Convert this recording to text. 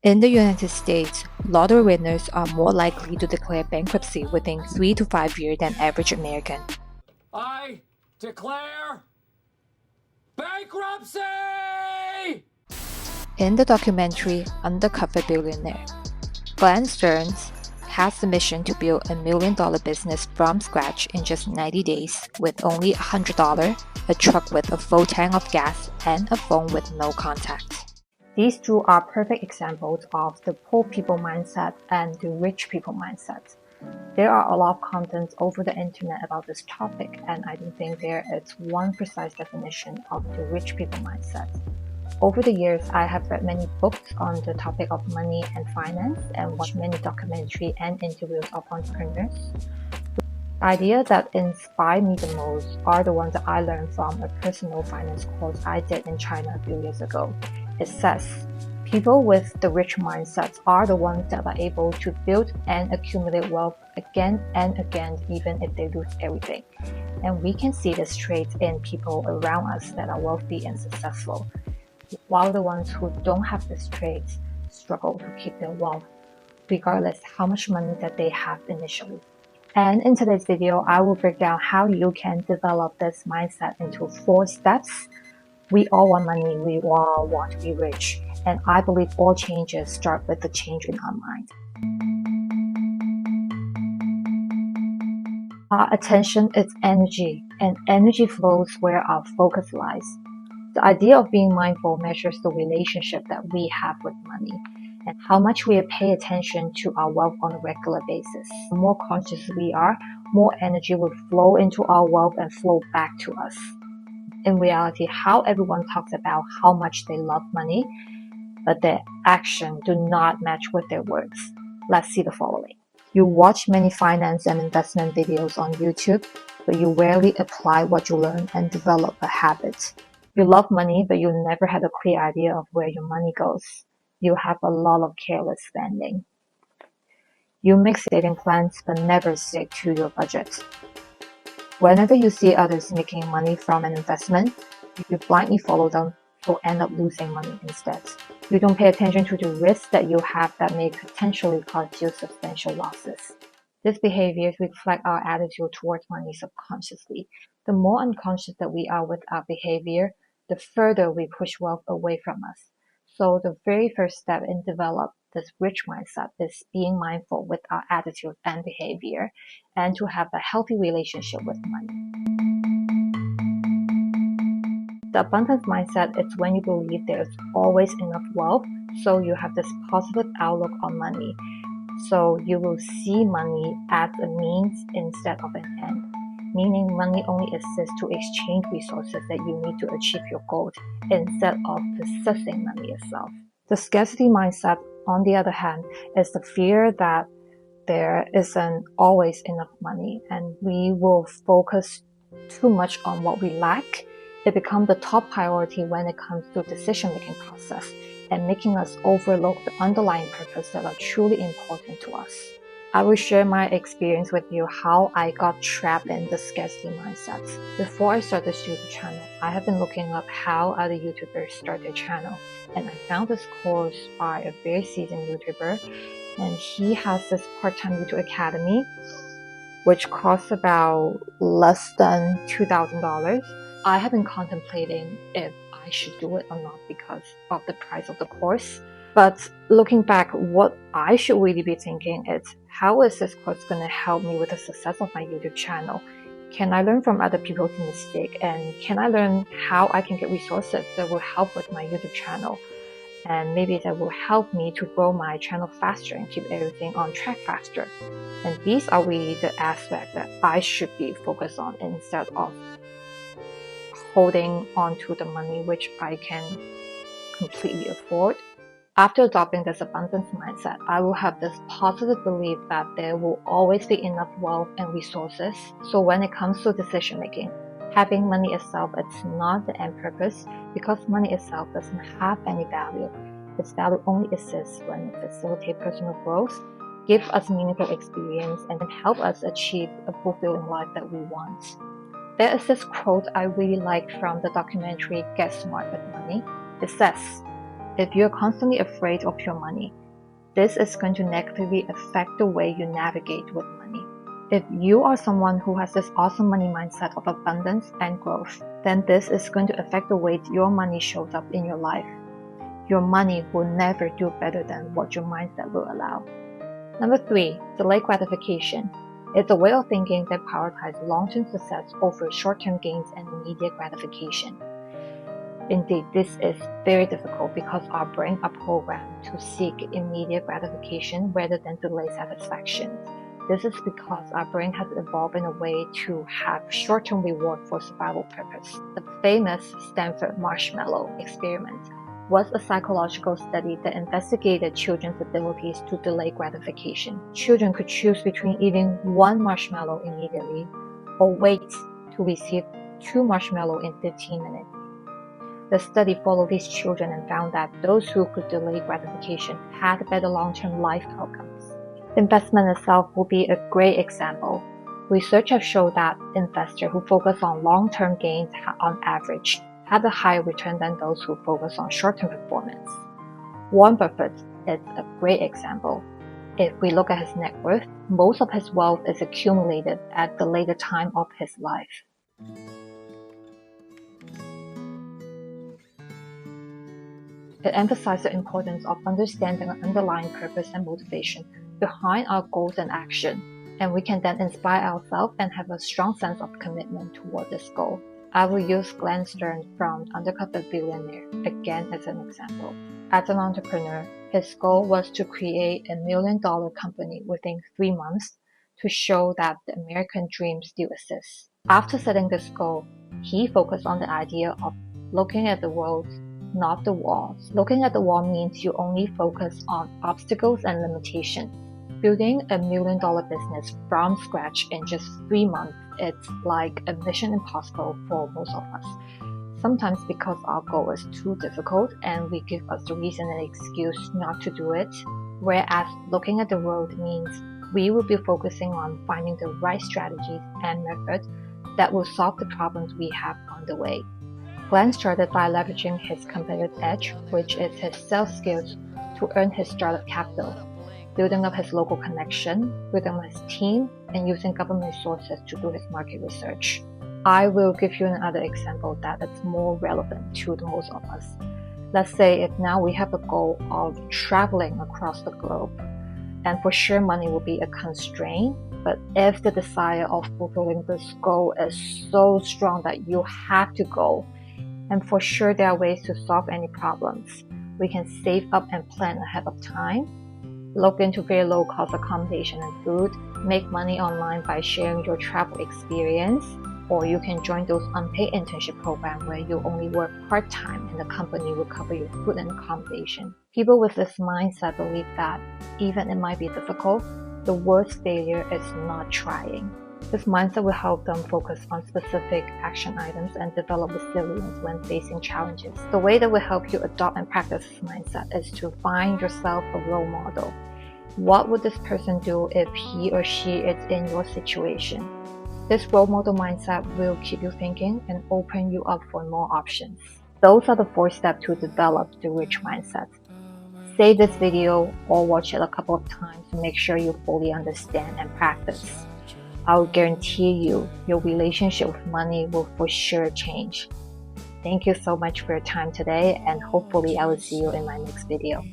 In the United States, lottery winners are more likely to declare bankruptcy within 3 to 5 years than average American. I declare bankruptcy! In the documentary Undercover Billionaire, Glenn Stearns has the mission to build $1 million business from scratch in just 90 days with only $100, a truck with a full tank of gas, and a phone with no contact. These two are perfect examples of the poor people mindset and the rich people mindset. There are a lot of content over the internet about this topic, and I don't think there is one precise definition of the rich people mindset. Over the years, I have read many books on the topic of money and finance and watched many documentaries and interviews of entrepreneurs. The idea that inspire me the most are the ones that I learned from a personal finance course I did in China a few years ago. It says, people with the rich mindsets are the ones that are able to build and accumulate wealth again and again, even if they lose everything. And we can see this trait in people around us that are wealthy and successful, while the ones who don't have this trait struggle to keep their wealth, regardless how much money that they have initially. And in today's video, I will break down how you can develop this mindset into 4 steps. We all want money, we all want to be rich, and I believe all changes start with the change in our mind. Our attention is energy, and energy flows where our focus lies. The idea of being mindful measures the relationship that we have with money and how much we pay attention to our wealth on a regular basis. The more conscious we are, more energy will flow into our wealth and flow back to us. In reality, how everyone talks about how much they love money, but their actions do not match with their words. Let's see the following. You watch many finance and investment videos on YouTube, but you rarely apply what you learn and develop a habit. You love money, but you never had a clear idea of where your money goes. You have a lot of careless spending. You make saving plans, but never stick to your budget. Whenever you see others making money from an investment, you blindly follow them or end up losing money instead. You don't pay attention to the risks that you have that may potentially cause you substantial losses. These behaviors reflect our attitude towards money subconsciously. The more unconscious that we are with our behavior, the further we push wealth away from us. So the very first step in develop this rich mindset is being mindful with our attitude and behavior and to have a healthy relationship with money. The abundance mindset is when you believe there is always enough wealth, so you have this positive outlook on money. So you will see money as a means instead of an end, meaning money only exists to exchange resources that you need to achieve your goals instead of possessing money itself. The scarcity mindset, on the other hand, is the fear that there isn't always enough money and we will focus too much on what we lack. It becomes the top priority when it comes to decision-making process and making us overlook the underlying purpose that are truly important to us. I will share my experience with you how I got trapped in the scarcity mindset. Before I started this YouTube channel, I have been looking up how other YouTubers start their channel, and I found this course by a very seasoned YouTuber, and he has this part-time YouTube academy which costs about less than $2,000. I have been contemplating if I should do it or not because of the price of the course. But looking back, what I should really be thinking is, how is this course going to help me with the success of my YouTube channel? Can I learn from other people's mistakes? And can I learn how I can get resources that will help with my YouTube channel? And maybe that will help me to grow my channel faster and keep everything on track faster. And these are really the aspects that I should be focused on instead of holding on to the money which I can completely afford. After adopting this abundance mindset, I will have this positive belief that there will always be enough wealth and resources. So when it comes to decision making, having money itself is not the end purpose because money itself doesn't have any value. Its value only exists when it facilitates personal growth, gives us meaningful experience, and help us achieve a fulfilling life that we want. There is this quote I really like from the documentary Get Smart with Money. It says, If you're constantly afraid of your money, this is going to negatively affect the way you navigate with money. If you are someone who has this awesome money mindset of abundance and growth, then this is going to affect the way your money shows up in your life. Your money will never do better than what your mindset will allow. Number 3, delay gratification. It's a way of thinking that prioritizes long-term success over short-term gains and immediate gratification. Indeed, this is very difficult because our brains are programmed to seek immediate gratification rather than delay satisfaction. This is because our brain has evolved in a way to have short-term reward for survival purpose. The famous Stanford marshmallow experiment was a psychological study that investigated children's abilities to delay gratification. Children could choose between eating 1 marshmallow immediately or wait to receive 2 marshmallows in 15 minutes. The study followed these children and found that those who could delay gratification had better long-term life outcomes. Investment itself will be a great example. Research has shown that investors who focus on long-term gains on average have a higher return than those who focus on short-term performance. Warren Buffett is a great example. If we look at his net worth, most of his wealth is accumulated at the later time of his life. It emphasizes the importance of understanding the underlying purpose and motivation behind our goals and action, and we can then inspire ourselves and have a strong sense of commitment toward this goal. I will use Glenn Stern from Undercover Billionaire again as an example. As an entrepreneur, his goal was to create $1 million company within 3 months to show that the American dream still exists. After setting this goal, he focused on the idea of looking at the world, not the walls. Looking at the wall means you only focus on obstacles and limitations. Building $1 million business from scratch in just 3 months, it's like a mission impossible for most of us. Sometimes because our goal is too difficult and we give us the reason and excuse not to do it, whereas looking at the road means we will be focusing on finding the right strategies and methods that will solve the problems we have on the way. Glenn started by leveraging his competitive edge, which is his sales skills, to earn his startup capital, building up his local connection, building up his team, and using government resources to do his market research. I will give you another example that is more relevant to the most of us. Let's say if now we have a goal of traveling across the globe, and for sure money will be a constraint, but if the desire of fulfilling this goal is so strong that you have to go, and for sure there are ways to solve any problems, we can save up and plan ahead of time, look into very low cost accommodation and food, make money online by sharing your travel experience, or you can join those unpaid internship programs where you only work part-time and the company will cover your food and accommodation. People with this mindset believe that even it might be difficult, the worst failure is not trying. This mindset will help them focus on specific action items and develop resilience when facing challenges. The way that will help you adopt and practice this mindset is to find yourself a role model. What would this person do if he or she is in your situation? This role model mindset will keep you thinking and open you up for more options. Those are the 4 steps to develop the rich mindset. Save this video or watch it a couple of times to make sure you fully understand and practice. I will guarantee you your relationship with money will for sure change. Thank you so much for your time today, and hopefully I will see you in my next video.